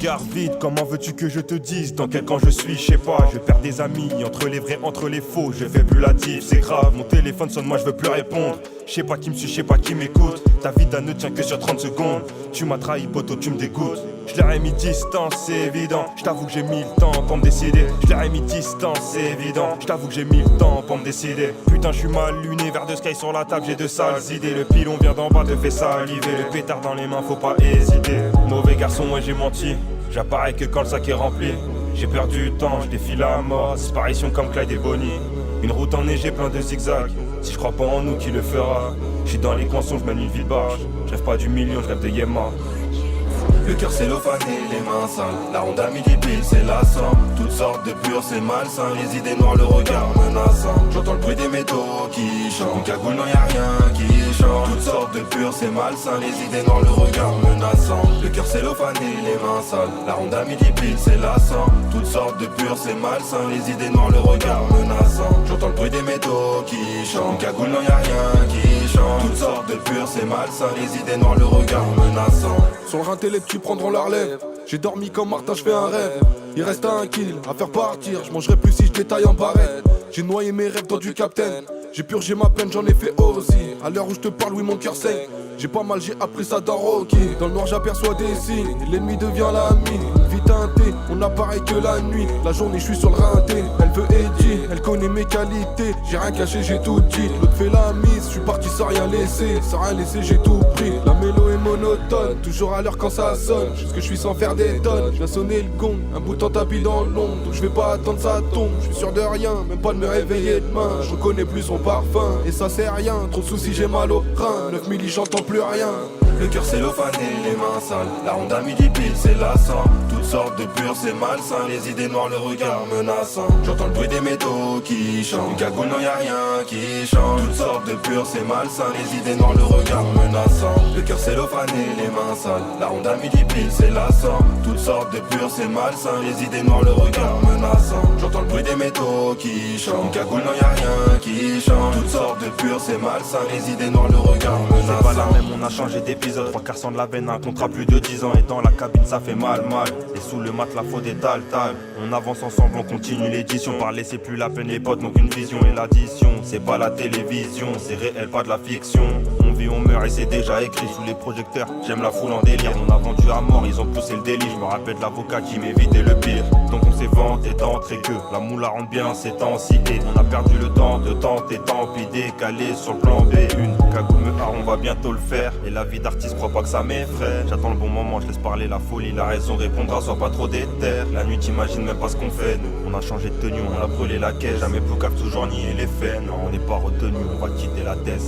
regard vide, comment veux-tu que je te dise dans quel camp je suis, je sais pas. Je perds des amis, entre les vrais, entre les faux. Je fais plus la diff, c'est grave, mon téléphone sonne, moi je veux plus répondre. Je sais pas qui me suit, je sais pas qui m'écoute. Ta vie d'un ne tient que sur 30 secondes. Tu m'as trahi, poto, tu me dégoûtes. Je leur ai mis distance, c'est évident. Je t'avoue que j'ai mis le temps pour me décider. Je leur ai mis distance, c'est évident. Je t'avoue que j'ai mis le temps pour me décider. Putain, je suis mal luné, verre de sky sur la table, j'ai de sales idées. Le pilon vient d'en bas, te fait saliver. Le pétard dans les mains, faut pas hésiter. Mauvais garçon, moi j'ai menti. J'apparais que quand le sac est rempli. J'ai perdu du temps, je défile à mort. Disparition comme Clyde et Bonnie. Une route enneigée, plein de zigzags. Si je crois pas en nous, qui le fera? Je suis dans les coins sombres, je mène une vie de barge. Je rêve pas du million, je rêve de Yéma. Le cœur cellophané, les mains sales. La ronde à midi pile, c'est lassant. Toutes sortes de purs, c'est malsain. Les idées noires, le regard menaçant. J'entends le bruit des métaux qui chantent. Une cagoule, non y'a rien qui change. Toutes sortes de purs, c'est malsain. Les idées noires, le regard menaçant. Le cœur cellophané, les mains sales. La ronde à midi pile, c'est lassant. Toutes sortes de purs, c'est malsain. Les idées noires, le regard menaçant. J'entends le bruit des métaux qui chantent. Une cagoule, non y'a rien qui change. Toutes sortes de purs, c'est malsain. Les idées noires, le regard menaçant. Sur le rinté, les petits prendront la relève. J'ai dormi comme Martin, je fais un rêve. Il reste un kill à faire partir. Je mangerai plus si je détaille en barrette. J'ai noyé mes rêves dans du capitaine. J'ai purgé ma peine, j'en ai fait aussi. À l'heure où je te parle, oui, mon cœur saigne. J'ai pas mal, j'ai appris ça dans Rocky. Dans le noir, j'aperçois des signes. L'ennemi devient l'ami. Vie teintée, on apparaît que la nuit. La journée, je suis sur le rinté. Elle veut Eddie, elle connaît mes qualités. J'ai rien caché, j'ai tout dit. L'autre fait la mise, je suis parti sans rien laisser. Sans rien laisser, j'ai tout pris. La mélo est monotone, toujours à l'heure quand ça sonne. Jusque je suis sans faire des tonnes. Je viens sonner le gong, un bout en tapis dans l'ombre. Donc je vais pas attendre ça tombe. Je suis sûr de rien, même pas de me réveiller demain. Je reconnais plus son parfum, et ça c'est rien. Trop de soucis, j'ai mal au rein. 9000, j'entends plus rien. Le cœur cellophané, les mains sales. La ronde à midi pile, c'est lassant. Toutes sortes de purs, c'est malsain. Les idées noires, le regard menaçant. J'entends le bruit des métaux qui chantent. Une cagoule, non y'a rien qui change. Toutes sortes de purs, c'est malsain. Les idées noires, le regard menaçant. Le cœur cellophané, les mains sales. La ronde à midi pile, c'est lassant. Toutes sortes de purs, c'est malsain. Les idées noires, le regard menaçant. J'entends le bruit des métaux qui chantent. Une cagoule, non y'a rien qui change. Toutes sortes de purs, c'est malsain. Les idées noires, le regard menaçant. C'est pas la même, on a changé d'épisode. 3 quarts sans de la veine, un contrat plus de 10 ans. Et dans la cabine ça fait mal. Et sous le matelas faut des tal. On avance ensemble, on continue l'édition. Parler c'est plus la peine, les potes n'ont qu'une vision. Et l'addition, c'est pas la télévision. C'est réel, pas de la fiction. On vit, on meurt et c'est déjà écrit sous les projecteurs. J'aime la foule en délire, on a vendu à mort, ils ont poussé le délit. Je me rappelle de l'avocat qui m'évitait le pire. Donc on s'est vanté d'entrée que la moula rentre bien ces temps-ci. Et on a perdu le temps de tenter, tant pis décalé sur le plan B. Une cagoule me on va bientôt le faire. Et la vie d'artiste, crois pas que ça m'effraie. J'attends le bon moment, je laisse parler la folie. La raison répondra, sois pas trop déter. La nuit t'imagines même pas ce qu'on fait. Nous, on a changé de tenue, on a brûlé la caisse. Jamais Poucave, toujours nier les faits. Non, on n'est pas retenu, on va quitter la tête.